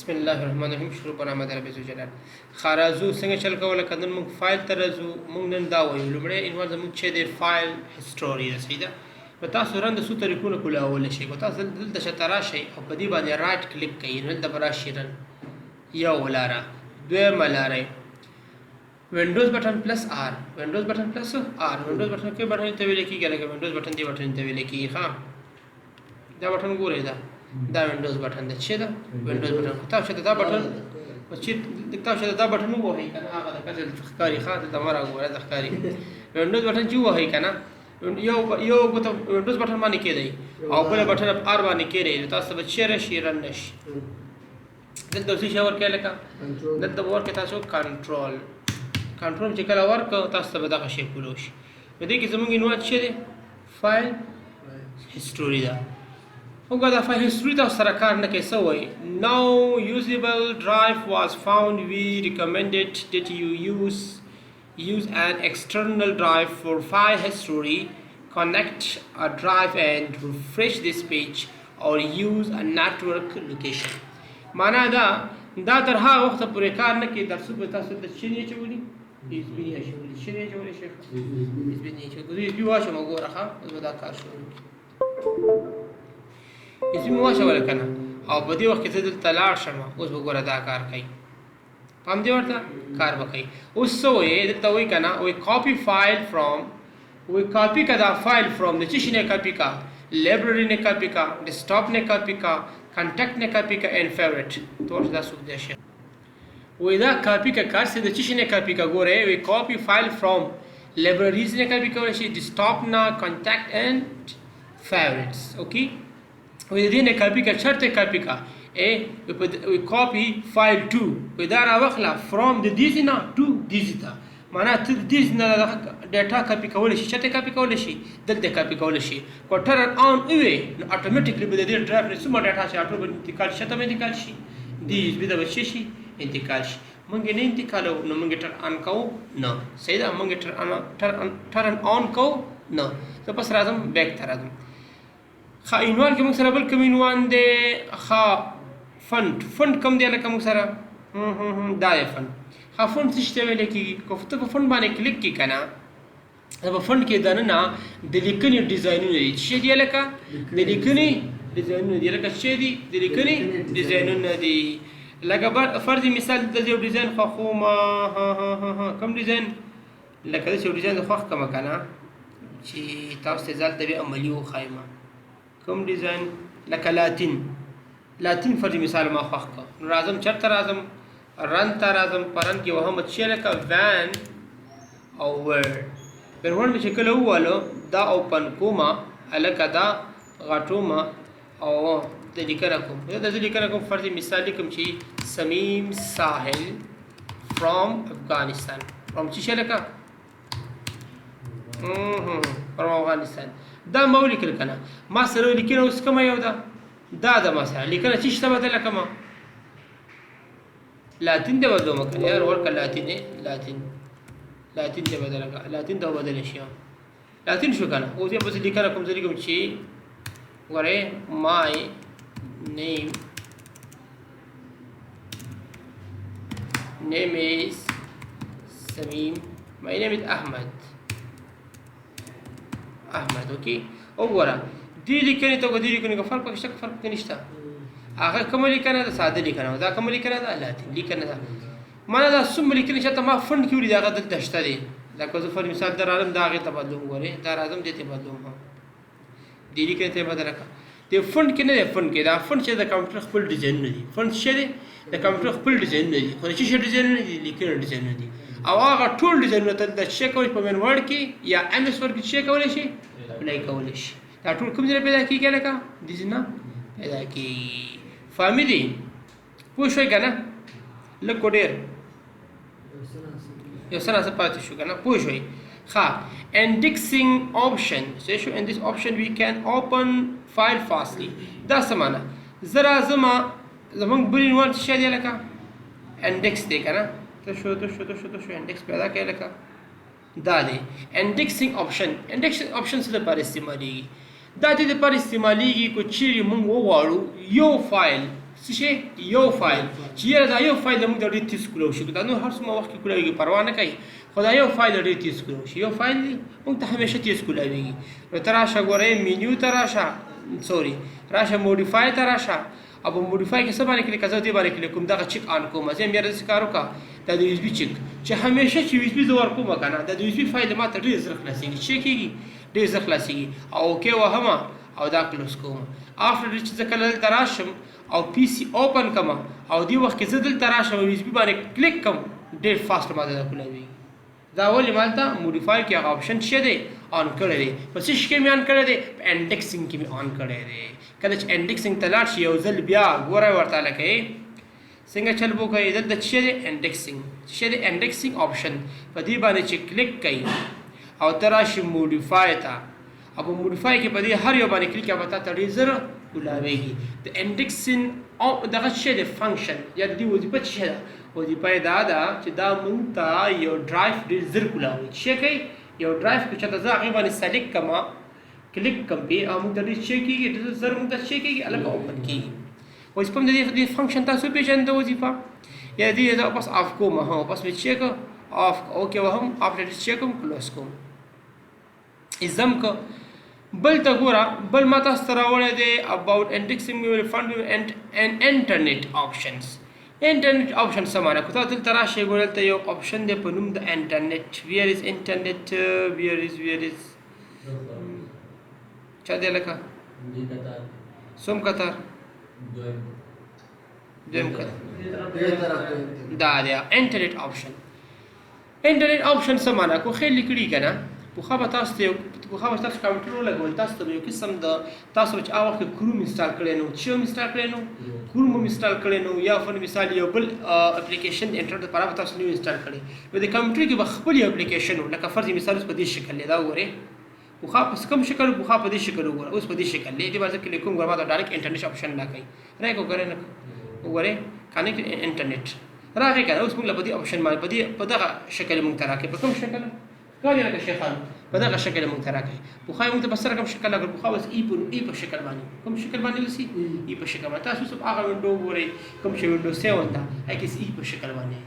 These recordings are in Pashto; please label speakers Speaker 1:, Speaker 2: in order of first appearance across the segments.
Speaker 1: بسم الله الرحمن الرحیم. شروع په نام د رب عزوجلال. خارازو څنګه چل کوله کدن موږ فایل ته راځو. موږ نن دا وایو لومړی انوار زموږ چې د فایل هیستوري ده صحیح ده. په تاسو رند څو طریقونه کولای شئ. په تاسو دلته شته راشئ او په دې باندې رائټ کلیک کړئ نو دلته راشئ رن یو لاره دویمه لاره وینډوز بٹن پلس آر وینډوز بٹن پلس آر وینډوز بٹن کې بٹن ته ویل کېږي لکه وینډوز بٹن دی بٹن ته ویل کېږي ها دا بٹن ګورئ دا وینډوز بٹن ده چې دا وینډوز بٹن تاسو ته دا بٹن چې تاسو ته دا بٹن ووهئ کنه هغه د کتل ښکاری خاطر د مرا ګوره د ښکاری وینډوز بٹن چې ووهئ کنه یو غوته وینډوز بٹن باندې کېدی او بل بٹن آر باندې کېدی تاسو به چیرې شي رن نشي دلته څه شاور کې لکه دلته ورکه تاسو کنټرول چې کله ورکو تاسو به دغه شی کولو شي په دې کې زموږ انواد څه دی فایل هیستوري دا وګوره فایل هیستوري تاسو سره کار نه کوي سوې no usable drive was found we recommended that you use an external drive for file history connect a drive and refresh this page or use a network location معنا دا تر هغه وخت پورې کار نه کوي تر څو به تاسو د چینه چولي اسبینیا شولي چینه چولي شي اسبینیا چې ګورې بیا واشه وګوره ها اوس به دا کار شروع اسبینیا واشه ولکنه او په دې وخت کې ته دلته لاړ شم اوس وګوره دا کار کوي پام دې ورته کار وکړي اوس سوې دلته وای کنه وای کاپی فایل فرام وای کاپی کدا فایل فرام د چی نه کاپی کا लाइब्रेरी ने कॉपी का डेस्कटॉप ने कॉपी का कॉन्टैक्ट ने कॉपी का and favourite तो دا څه دی وای دا کاپی کا کار څه د چی نه کاپی کا ګوره وای کاپی فایل فرام लाइब्रेरीज ने कॉपी کول شي डेस्कटॉप ना contact and favourites okay وای دې نه کاپی کا چرته کاپی کا وای کاپی فایل 2 وای دا را وخلا فرام د دې نه ټو دې ته معنا ته دې نه ډیټا کاپی کول شي چته کاپی کول شي دلته کاپی کول شي کوټر اون وي نو اتوماتیکلی به دې ډرایو نه سم ډیټا شي اټو انتقال شته مې انتقال شي دې به د بچی شي انتقال شي مونږ نه انتقال نو مونږ ټر ان کو نه صحیح ده مونږ ټر ان کو نه زه پس راځم بیک ته راځم خا عنوان کې مونږ سره بل کوم عنوان دی خا فند کم دی لکه مونږ سره دا فند ها فند څه ته ویل کېږي کوفته په فند باندې کلیک کی کنه دا په فند کې دنه د لیکنې ډیزاینونه دي چې دی لکه د لیکنې ډیزاینونه دي لکه چې دي د لیکنې ډیزاینونه دي لکه فرض مثال د یو ډیزاین خو ما کوم ډیزاین لکه د یو ډیزاین خو کوم کنه چې تاسو ته ځل د عملی او خایمه کوم ډیزاین لکه لاتین فرض مثال ما خو راځم چرته راځم رن ته راځم پرن کې وهم چې لکه وان او ورډ پر ورډ چې کله واله دا اوپن کوما الکه دا غټوما او د لیکنه کوم دا د لیکنه کوم فرض مثال کوم چې samim sahil from Afghanistan from چې لکه from Afghanistan دا مولي کړ کنه ما سره لیکنه اوس کوم یو دا مثلا لیکنه چې شته بدل کما لاتین ده بدلو مکن یار ورکه لاتین ده بدل کا لاتین ده بدل شي لاتین شو کنه او دې بس لیکنه کوم ځای کوم چې وره my name is samim my name is ahmed اوکي او وره دې لیکنه ته دې لیکنه فرق نشته هغه کوم لیکنه ده ساده لیکنه دا کوم لیکنه ده لاتین لیکنه ده معنا دا سم لیکنه چې ما فند کې ولې دا دلته شته دي دا کوم فر مثال در عالم دا غي تبادلوم غوري دا اعظم دې تبادلوم دې لیکنه ته بدل کا دې فند کې نه فند کې دا فند چې د کمپیوټر خپل ډیزاین نه دي فند شه دي د کمپیوټر خپل ډیزاین نه دي خو چې شه ډیزاین نه دي لیکنه ډیزاین نه دي او هغه ټول ډیزاین ته د چک کوي په من ورډ کې یا ام اس ورډ کې چک کولای شي اپلای کولای شي دا ټول کوم ځای پیدا کیږي لکه دې نه پیدا کی فهمي دي پوه شوي که نه لږ کو ډېر یو څه ناڅه پاتې شو که نه پوه شوي ښه indexing option څه شو in this option we can open file fastly دا څه معنی زه راځم زمونږ بل عنوان څه شی دی لکه انډیکس دی که نه ته شو انډیکس پیدا کړی لکه دا دی indexing option څه دپاره استعمالیږي دا دې لپاره استعمالیږي کو چیرې موږ وغواړو یو فایل څه شی یو فایل چې یاره دا یو فایل موږ ډېر تیز کولو شي دا نور هر څومره وخت کې کولاویږي پروا نه کوي خو دا یو فایل ډېر تیز کولو شي یو فایل دی موږ ته همیشه تیز کولاویږي نو ته راشه ګورئ مینیو ته راشه سوري راشه موډیفای ته راشه او په موډیفای کې څه باندې کلیک زه دې باندې کلیک کوم دغه چک آن کوم زه یې داسې کار وکړه دا د یو ایس بي چک چې همیشه چې یو ایس بي زه ورکوم که نه دا د یو ایس بي فایل ماته ډېر زر خلاصېږي چې کېږي ډېر زر خلاصېږي او اوکې وهمه او دا کلوز کوم افټر چې زه کله دلته راشم او پی سي اوپن کړم او دې وخت کې زه دلته راشم او یو ایس بي باندې کلیک کړم ډېر فاسټ ماته دا کولاویږي دا ولې مالته موډیفای کې هغه آپشن څه دی آن کړی دی په څه شي کې مې آن کړی دی په انډیکسینګ کې مې آن کړی دی کله چې انډیکسینګ ته لاړ شي یو ځل بیا ګوره ورته لکه څنګه چل به کوئ دلته څه دی انډیکسینګ څه دی انډیکسینګ آپشن په دې باندې چې کلیک کوئ او ته راشي موډیفای ته او په موډیفای کې په دې هر یو باندې کلیک به تا ته ډېر زر کولاویږي د انډیکسینګ او دغه څه دی فنکشن یا د دې وظیفه څه ده وظیفه یې دا ده چې دا موږ ته یو ډرایو ډېر زر کولاوي څه کوي یو ډرایو کې چېرته زه هغې باندې سلیکټ کړم کلیک کړم پې او موږ ته ډېر څه کېږي ډېر زر موږ ته څه کېږي هلکه اوپن کېږي وظیفه هم د دې فنکشن تاسو پېژنئ وظیفه یا دې زه بس آف کوم هو بس مې څه کړه آف اوکې وهم افټر څه کوم کلوز کوم ایزم که بل ته ګوره بل ما تاسو ته راوړی دی اباؤټ انډیکسینګ مې ویل فنډ اینډ انټرنیټ آپشنز انټرنیټ آپشن څه معنی کو تاسو دلته راشئ ګورئ دلته یو آپشن دی په نوم د انټرنیټ ویر از انټرنیټ ویر از چا دی لکه څوم قطار دویم قطار دا دی انټرنیټ آپشن انټرنیټ آپشن څه معنی کو خیال لیکلي که نه پخوا به تاسو ته کمپیوټر ولګول تاسو ته به یو قسم د تاسو چې هغه وخت کې کروم انسټال کړی نو چې هم انسټال کړی نو کروم هم انسټال کړی نو یا فر مثال یو بل اپلیکیشن د انټرنیټ لپاره به تاسو نو انسټال کړی نو د کمپیوټر کې به خپل یو اپلیکیشن و لکه فرض مثال اوس په دې شکل دی دا وګورئ پخوا په کوم شکل پخوا په دې شکل وګوره اوس په دې شکل دی دې باندې کلیک کوم ګوره ما ته ډایرکټ انټرنیټ آپشن راکوي راکړو ګورئ نه وګورئ کانیکټ انټرنیټ راغی که نه اوس موږ له په دې آپشن باندې په دغه شکل موږ ته راکوي په کوم شکل کار یې لکه شیخانو په دغه شکل موږ ته راکوي پخوا یې موږ ته په سره کوم شکل راکړ پخوا بس ای په شکل باندې کوم شکل باندې اوسي ای په شکل باندې تاسو اوس هغه وینډو وګورئ کوم چې وینډو 7 ده هغې کې ای په شکل باندې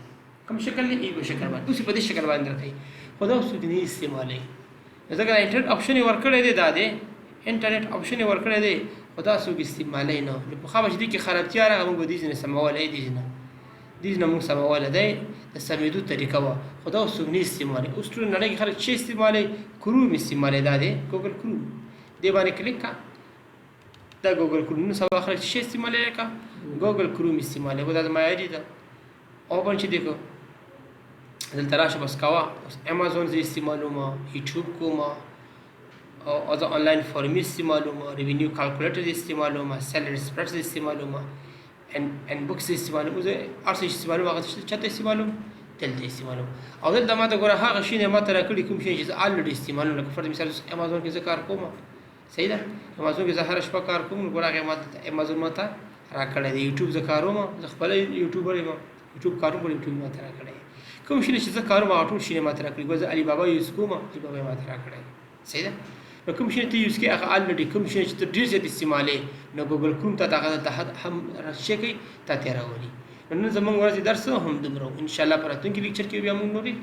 Speaker 1: کوم شکل دی ای په شکل باندې اوس په دې شکل باندې راکوي خو دا اوس نه استعمالوي ځکه د انټرنیټ آپشن یې ورکړی دی دا دی انټرنیټ آپشن یې ورکړی دی خو دا څوک استعمالوي نه نو پخوا به چې دې کې خرابتیا راغله موږ به دې ځینې سمولی دې نه موږ سمولی دی د سمېدو طریقه وه خو دا اوس څوک نه استعمالوي اوس ټول نړۍ کې خلک چې استعمالوي کروم استعمالوي دا دی ګوګل کروم دې باندې کلیک کړه دا ګوګل کروم نن سبا خلک چې استعمالوي لکه ګوګل کروم استعمالوي خو دا د معیاري ده اوپن چې دی که دلته راشه بس کوه اوس امازون زه استعمالوم یوټیوب کوم او زه آنلاین فارمي استعمالوم ریونیو کالکولیټر استعمالوم سیلري سپریډ استعمالوم ان بوکس استعمالوم زه هر څه استعمالوم هغه چاته استعمالوم دلته استعمالوم او دلته ما ته ګوره هغه شی نه ما ته راکړي کوم شی چې زه الریډي استعمالوم لکه فرض مثال امازون کې زه کار کوم صحیح ده امازون کې زه هره شپه کار کوم نو ګوره هغې ما ته امازون ما ته راکړی دی یوټیوب زه کاروم زه خپله یوټیوبر یم یوټیوب کاروم ګوره یوټیوب ما ته راکړی کوم شی چې زه کاروم هغه ټول شی ما ته راکړي ګوره زه علي بابا یوز کوم علي بابا ما ته راکړی صحیح ده نو کوم شی ته یوز کوې هغه الریډي کوم شی چې ته ډېر زیات استعمالوې نو ګوګل کروم ته هغه دلته هم څه کوي تا ته راولي نن زموږ ورځې درس هم دومره انشاءالله په راتلونکي لیکچر کې بیا موږ نورې